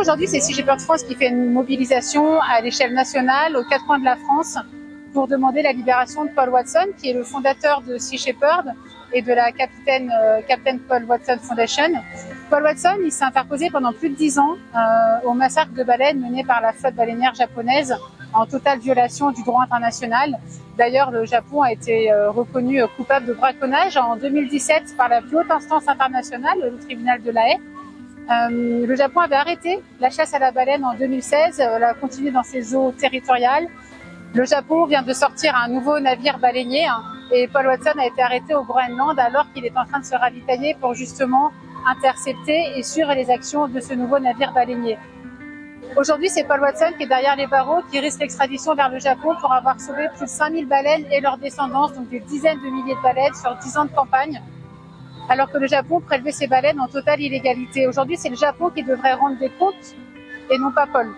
Aujourd'hui, c'est Sea Shepherd France qui fait une mobilisation à l'échelle nationale, aux quatre coins de la France, pour demander la libération de Paul Watson, qui est le fondateur de Sea Shepherd et de la Captain Paul Watson Foundation. Paul Watson, il s'est interposé pendant plus de 10 ans au massacre de baleines mené par la flotte baleinière japonaise en totale violation du droit international. D'ailleurs, le Japon a été reconnu coupable de braconnage en 2017 par la plus haute instance internationale, le tribunal de La Haye. Le Japon avait arrêté la chasse à la baleine en 2016, elle a continué dans ses eaux territoriales. Le Japon vient de sortir un nouveau navire baleinier et Paul Watson a été arrêté au Groenland alors qu'il est en train de se ravitailler pour justement intercepter et suivre les actions de ce nouveau navire baleinier. Aujourd'hui, c'est Paul Watson qui est derrière les barreaux, qui risque l'extradition vers le Japon pour avoir sauvé plus de 5000 baleines et leurs descendants, donc des dizaines de milliers de baleines sur 10 ans de campagne, alors que le Japon prélevait ses baleines en totale illégalité. Aujourd'hui, c'est le Japon qui devrait rendre des comptes et non pas Paul.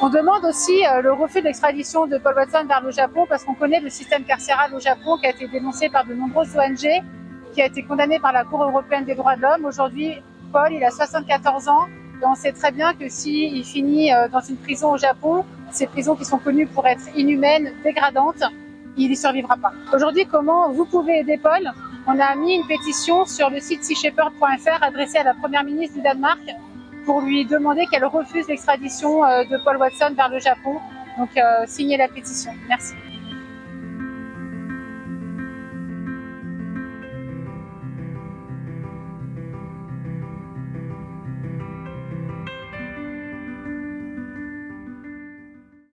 On demande aussi le refus d'extradition de Paul Watson vers le Japon parce qu'on connaît le système carcéral au Japon qui a été dénoncé par de nombreuses ONG, qui a été condamné par la Cour européenne des droits de l'homme. Aujourd'hui, Paul, il a 74 ans et on sait très bien que s'il finit dans une prison au Japon, ces prisons qui sont connues pour être inhumaines, dégradantes, il n'y survivra pas. Aujourd'hui, comment vous pouvez aider Paul? On a mis une pétition sur le site seashepherd.fr adressée à la première ministre du Danemark pour lui demander qu'elle refuse l'extradition de Paul Watson vers le Japon. Donc, signez la pétition. Merci.